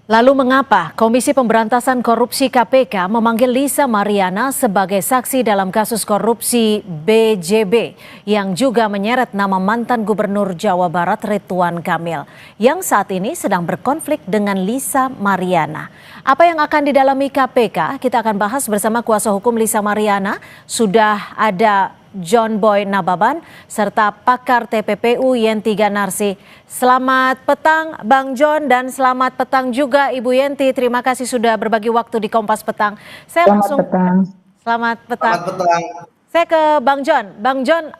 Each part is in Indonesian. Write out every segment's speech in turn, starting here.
Lalu mengapa Komisi Pemberantasan Korupsi KPK memanggil Lisa Mariana sebagai saksi dalam kasus korupsi BJB yang juga menyeret nama mantan Gubernur Jawa Barat Ridwan Kamil yang saat ini sedang berkonflik dengan Lisa Mariana? Apa yang akan didalami KPK? Kita akan bahas bersama kuasa hukum Lisa Mariana. Sudah ada John Boy Nababan serta pakar TPPU Yenti Ganarsi. Selamat petang Bang John dan selamat petang juga Ibu Yenti. Terima kasih sudah berbagi waktu di Kompas Petang. Selamat petang. Selamat petang. Selamat petang. Saya ke Bang John. Bang John,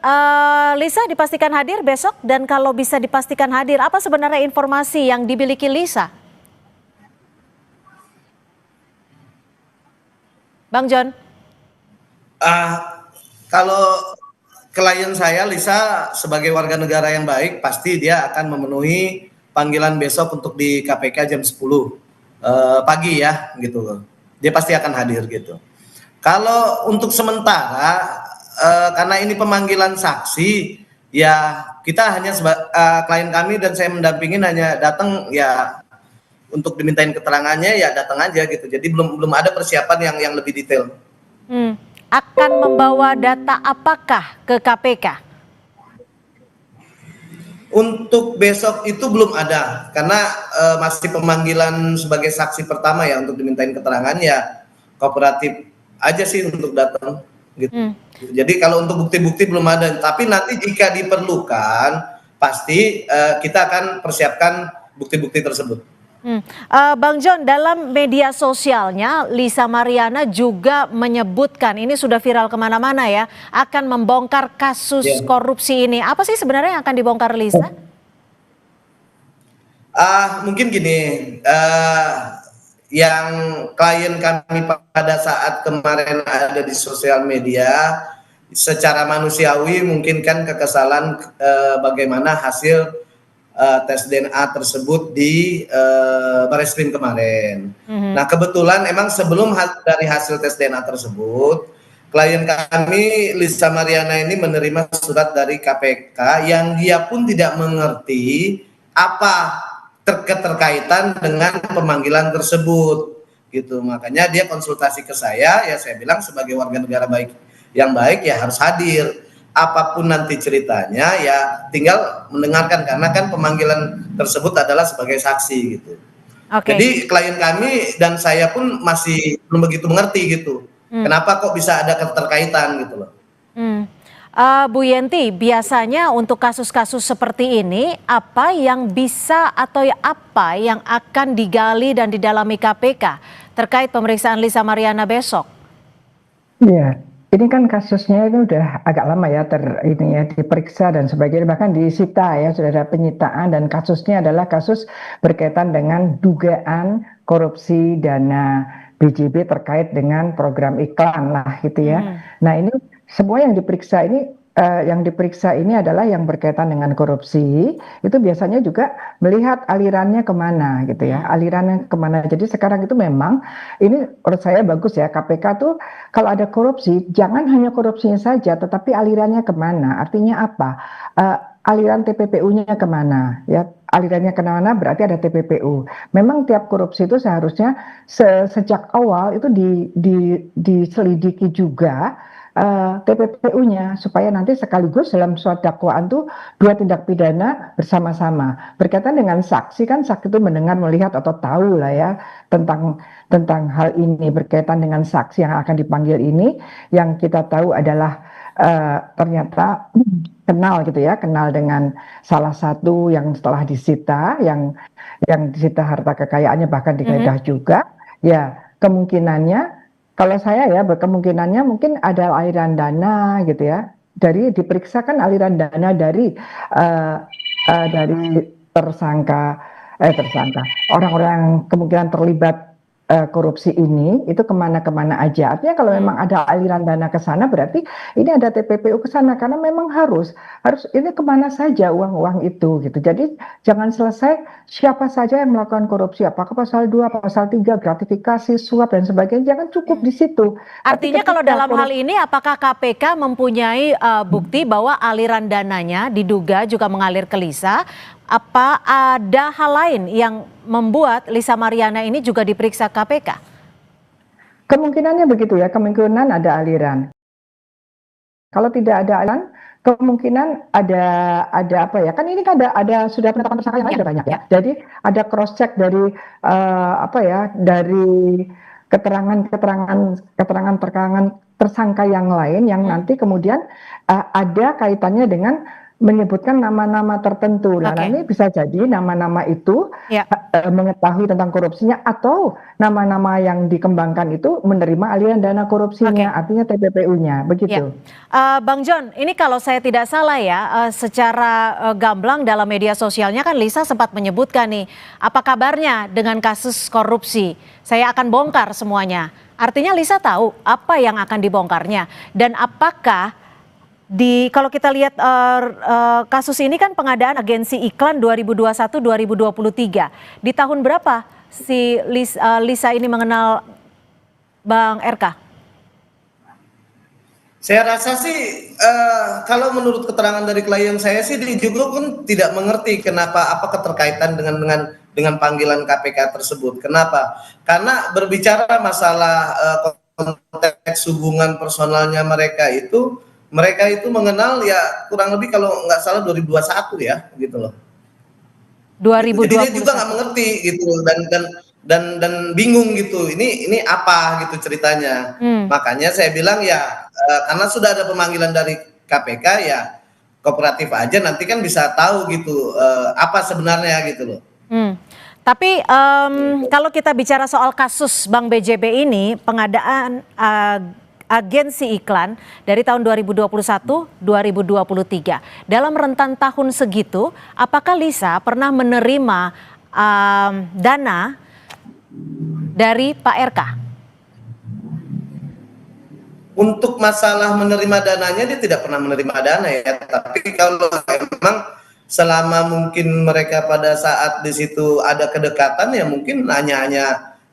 Lisa dipastikan hadir besok dan kalau bisa dipastikan hadir, apa sebenarnya informasi yang dimiliki Lisa? Bang John. Kalau klien saya Lisa sebagai warga negara yang baik pasti dia akan memenuhi panggilan besok untuk di KPK jam 10 pagi ya gitu. Dia pasti akan hadir gitu. Kalau untuk sementara karena ini pemanggilan saksi ya kita hanya klien kami dan saya mendampingin hanya datang ya untuk dimintain keterangannya ya datang aja gitu. Jadi belum ada persiapan yang lebih detail. Akan membawa data apakah ke KPK? Untuk besok itu belum ada karena masih pemanggilan sebagai saksi pertama ya untuk dimintain keterangan ya kooperatif aja sih untuk datang gitu. Jadi kalau untuk bukti-bukti belum ada, tapi nanti jika diperlukan pasti kita akan persiapkan bukti-bukti tersebut. Bang John, dalam media sosialnya Lisa Mariana juga menyebutkan, ini sudah viral kemana-mana ya, akan membongkar kasus korupsi ini. Apa sih sebenarnya yang akan dibongkar Lisa? Mungkin gini, yang klien kami pada saat kemarin ada di sosial media, secara manusiawi mungkin kan kekesalan bagaimana hasil tes DNA tersebut di Barreskrim kemarin. Nah kebetulan emang sebelum dari hasil tes DNA tersebut, klien kami Lisa Mariana ini menerima surat dari KPK yang dia pun tidak mengerti apa keterkaitan dengan pemanggilan tersebut gitu. Makanya dia konsultasi ke saya, ya saya bilang sebagai warga negara yang baik ya harus hadir. Apapun nanti ceritanya ya tinggal mendengarkan karena kan pemanggilan tersebut adalah sebagai saksi gitu. Jadi klien kami dan saya pun masih belum begitu mengerti gitu. Kenapa kok bisa ada keterkaitan gitu loh. Bu Yenti, biasanya untuk kasus-kasus seperti ini apa yang bisa atau apa yang akan digali dan didalami KPK terkait pemeriksaan Lisa Mariana besok? Iya. Ini kan kasusnya itu udah agak lama ya diperiksa dan sebagainya, bahkan disita ya, sudah ada penyitaan dan kasusnya adalah kasus berkaitan dengan dugaan korupsi dana BJB terkait dengan program iklan lah gitu ya. Nah ini semua yang diperiksa ini adalah yang berkaitan dengan korupsi, itu biasanya juga melihat alirannya kemana gitu ya, alirannya kemana. Jadi sekarang itu memang ini menurut saya bagus ya, KPK tuh kalau ada korupsi jangan hanya korupsinya saja tetapi alirannya kemana. Artinya apa? Aliran TPPU-nya kemana ya, alirannya kemana berarti ada TPPU. Memang tiap korupsi itu seharusnya sejak awal itu diselidiki juga TPPU-nya supaya nanti sekaligus dalam suatu dakwaan tuh dua tindak pidana bersama-sama. Berkaitan dengan saksi kan saksi itu mendengar, melihat atau tahu lah ya tentang hal ini. Berkaitan dengan saksi yang akan dipanggil ini yang kita tahu adalah ternyata kenal gitu ya, kenal dengan salah satu yang setelah disita, yang disita harta kekayaannya bahkan digeledah juga. Ya kemungkinannya kalau saya ya berkemungkinannya mungkin ada aliran dana gitu ya, diperiksa kan aliran dana dari tersangka orang-orang yang kemungkinan terlibat korupsi ini itu kemana-kemana aja. Artinya kalau memang ada aliran dana ke sana berarti ini ada TPPU ke sana karena memang harus ini kemana saja uang-uang itu gitu. Jadi jangan selesai siapa saja yang melakukan korupsi, apakah pasal 2, pasal 3, gratifikasi, suap dan sebagainya, jangan cukup di situ. Artinya kalau dalam hal ini apakah KPK mempunyai bukti bahwa aliran dananya diduga juga mengalir ke Lisa Apa ada hal lain yang membuat Lisa Mariana ini juga diperiksa KPK? Kemungkinannya begitu ya, kemungkinan ada aliran. Kalau tidak ada aliran, kemungkinan ada apa ya? Kan ini kan ada sudah penetapan tersangka yang lain sudah banyak ya. Jadi ada cross check dari apa ya? Dari keterangan tersangka yang lain yang nanti kemudian ada kaitannya dengan menyebutkan nama-nama tertentu. Nah, ini bisa jadi nama-nama itu mengetahui tentang korupsinya atau nama-nama yang dikembangkan itu menerima aliran dana korupsinya, artinya TPPU-nya, begitu. Bang John, ini kalau saya tidak salah ya, secara gamblang dalam media sosialnya kan Lisa sempat menyebutkan nih, apa kabarnya dengan kasus korupsi? Saya akan bongkar semuanya. Artinya Lisa tahu apa yang akan dibongkarnya dan apakah kalau kita lihat kasus ini kan pengadaan agensi iklan 2021-2023. Di tahun berapa si Lisa ini mengenal Bang RK? Saya rasa sih kalau menurut keterangan dari klien saya sih dia juga pun tidak mengerti kenapa apa keterkaitan dengan panggilan KPK tersebut. Kenapa? Karena berbicara masalah konteks hubungan personalnya mereka itu mengenal ya kurang lebih kalau nggak salah 2021 ya gitu loh. 2021. Jadi dia juga nggak mengerti gitu dan bingung gitu. Ini apa gitu ceritanya. Makanya saya bilang ya karena sudah ada pemanggilan dari KPK ya kooperatif aja nanti kan bisa tahu gitu apa sebenarnya gitu loh. Tapi kalau kita bicara soal kasus Bank BJB ini pengadaan agensi iklan dari tahun 2021-2023. Dalam rentan tahun segitu, apakah Lisa pernah menerima dana dari Pak RK? Untuk masalah menerima dananya dia tidak pernah menerima dana ya. Tapi kalau memang selama mungkin mereka pada saat di situ ada kedekatan ya mungkin hanya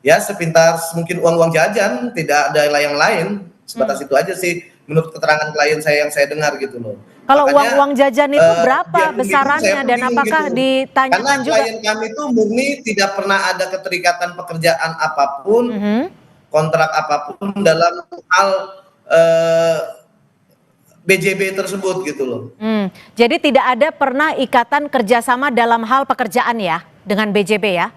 ya sepintas mungkin uang-uang jajan, tidak ada yang lain. Sebatas itu aja sih menurut keterangan klien saya yang saya dengar gitu loh. Kalau uang-uang jajan itu berapa besarannya dan apakah gitu. ditanyakan juga? Karena klien kami itu murni tidak pernah ada keterikatan pekerjaan apapun, kontrak apapun dalam hal BJB tersebut gitu loh. Jadi tidak ada pernah ikatan kerjasama dalam hal pekerjaan ya dengan BJB ya?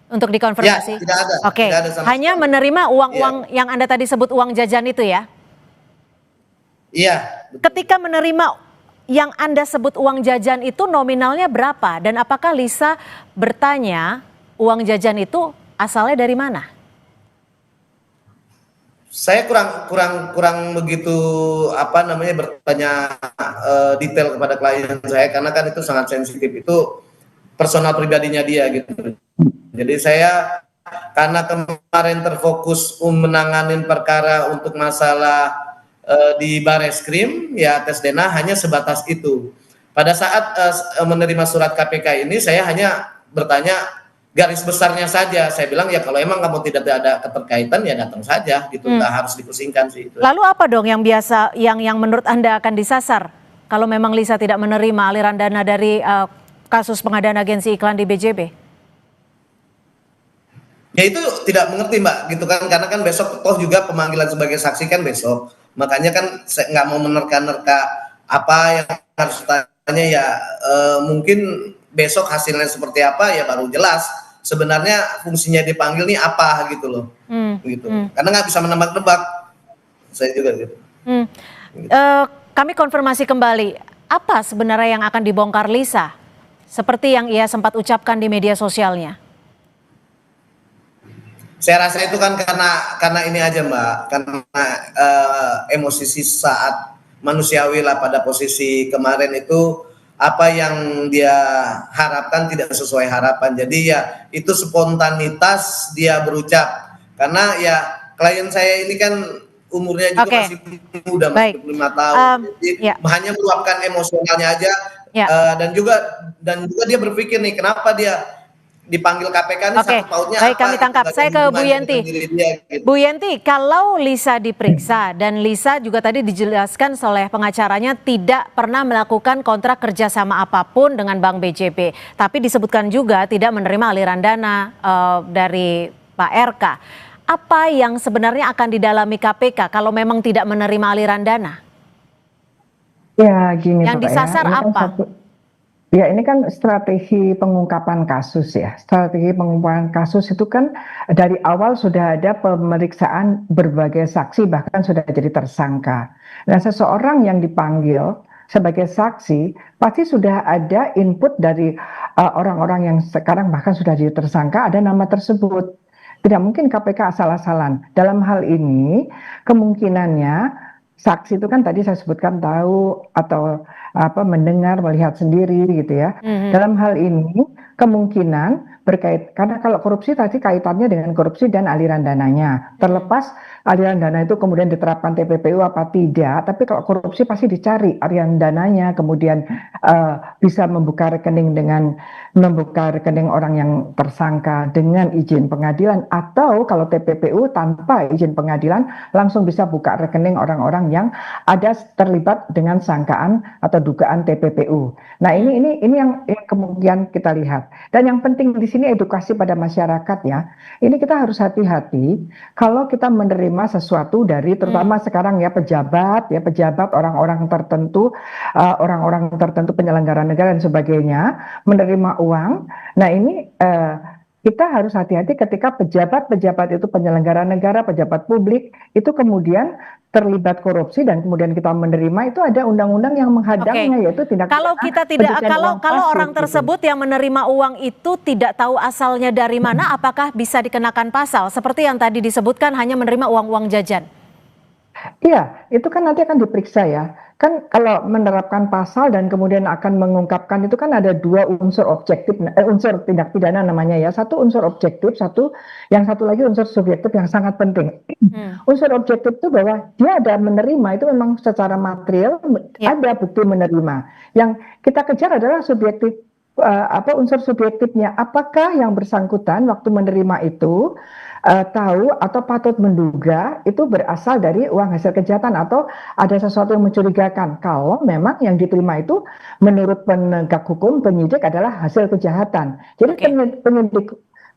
Untuk dikonfirmasi? Ya, tidak ada. Oke, tidak ada sama hanya sekali. menerima uang-uang yang Anda tadi sebut uang jajan itu ya? Iya. Ketika menerima yang Anda sebut uang jajan itu nominalnya berapa? Dan apakah Lisa bertanya uang jajan itu asalnya dari mana? Saya kurang begitu bertanya detail kepada klien saya karena kan itu sangat sensitif, itu personal pribadinya dia gitu. Jadi saya karena kemarin terfokus menanganin perkara untuk masalah di Bareskrim ya tes DNA hanya sebatas itu. Pada saat menerima surat KPK ini saya hanya bertanya garis besarnya saja. Saya bilang ya kalau emang kamu tidak ada keterkaitan ya datang saja gitu, nggak harus dipusingkan sih itu. Lalu apa dong yang biasa yang menurut Anda akan disasar kalau memang Lisa tidak menerima aliran dana dari kasus pengadaan agensi iklan di BJB? Ya itu tidak mengerti Mbak gitu kan, karena kan besok toh juga pemanggilan sebagai saksi kan besok. Makanya kan saya nggak mau menerka-nerka apa yang harus tanya ya mungkin besok hasilnya seperti apa ya baru jelas sebenarnya fungsinya dipanggil nih apa gitu loh. Gitu. Karena nggak bisa menebak-nebak. Saya juga gitu. Kami konfirmasi kembali, apa sebenarnya yang akan dibongkar Lisa? Seperti yang ia sempat ucapkan di media sosialnya. Saya rasa itu kan karena ini aja Mbak, karena emosi saat manusiawi lah pada posisi kemarin itu apa yang dia harapkan tidak sesuai harapan. Jadi ya itu spontanitas dia berucap. Karena ya klien saya ini kan umurnya juga masih muda, masih 25 tahun. Jadi hanya meluapkan emosionalnya aja dan juga dia berpikir nih kenapa dia dipanggil KPK ini Oke, sangkut pautnya baik apa kami gitu, tangkap. Saya ke Bu hubungannya Yenti. dengan diri dia, gitu. Bu Yenti, kalau Lisa diperiksa dan Lisa juga tadi dijelaskan oleh pengacaranya tidak pernah melakukan kontrak kerjasama apapun dengan Bank BJB, tapi disebutkan juga tidak menerima aliran dana dari Pak RK. Apa yang sebenarnya akan didalami KPK kalau memang tidak menerima aliran dana? Ya gini Yang Pak ya, disasar ini kan apa? ini kan strategi pengungkapan kasus ya. Strategi pengungkapan kasus itu kan dari awal sudah ada pemeriksaan berbagai saksi, bahkan sudah jadi tersangka. Nah, seseorang yang dipanggil sebagai saksi pasti sudah ada input dari orang-orang yang sekarang bahkan sudah jadi tersangka, ada nama tersebut. Tidak mungkin KPK asal-asalan. Dalam hal ini kemungkinannya saksi itu kan tadi saya sebutkan tahu atau mendengar, melihat sendiri gitu ya. Dalam hal ini kemungkinan berkait, karena kalau korupsi tadi kaitannya dengan korupsi dan aliran dananya. Terlepas aliran dana itu kemudian diterapkan TPPU apa tidak, tapi kalau korupsi pasti dicari aliran dananya, kemudian bisa membuka rekening orang yang tersangka dengan izin pengadilan, atau kalau TPPU tanpa izin pengadilan langsung bisa buka rekening orang-orang yang ada terlibat dengan sangkaan atau dugaan TPPU. Nah, ini yang kemudian kita lihat. Dan yang penting di sini edukasi pada masyarakat ya. Ini kita harus hati-hati kalau kita menerima sesuatu dari terutama sekarang ya pejabat orang-orang tertentu penyelenggara negara dan sebagainya menerima uang. Nah, ini kita harus hati-hati ketika pejabat-pejabat itu penyelenggara negara, pejabat publik itu kemudian terlibat korupsi dan kemudian kita menerima, itu ada undang-undang yang menghadangnya, yaitu tindak kalau kita tidak kalau orang tersebut yang menerima uang itu tidak tahu asalnya dari mana, apakah bisa dikenakan pasal seperti yang tadi disebutkan hanya menerima uang-uang jajan? Iya, itu kan nanti akan diperiksa ya. Kan kalau menerapkan pasal dan kemudian akan mengungkapkan itu kan ada dua unsur objektif, unsur tindak pidana namanya ya. Satu unsur objektif, yang satu lagi unsur subjektif yang sangat penting. Unsur objektif itu bahwa dia ada menerima, itu memang secara material ada bukti menerima. Yang kita kejar adalah subjektif, unsur subjektifnya. Apakah yang bersangkutan waktu menerima itu tahu atau patut menduga itu berasal dari uang hasil kejahatan atau ada sesuatu yang mencurigakan kalau memang yang diterima itu menurut penegak hukum, penyidik adalah hasil kejahatan. Jadi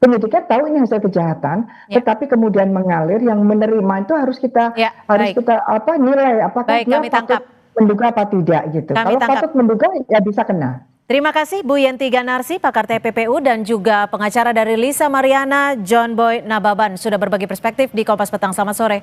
penyidiknya tahu ini hasil kejahatan, tetapi kemudian mengalir, yang menerima itu harus kita nilai apakah dia patut menduga apa tidak gitu. Kalau patut menduga ya bisa kena. Terima kasih Bu Yenti Ganarsi, pakar TPPU dan juga pengacara dari Lisa Mariana, John Boy Nababan sudah berbagi perspektif di Kompas Petang. Selamat sore.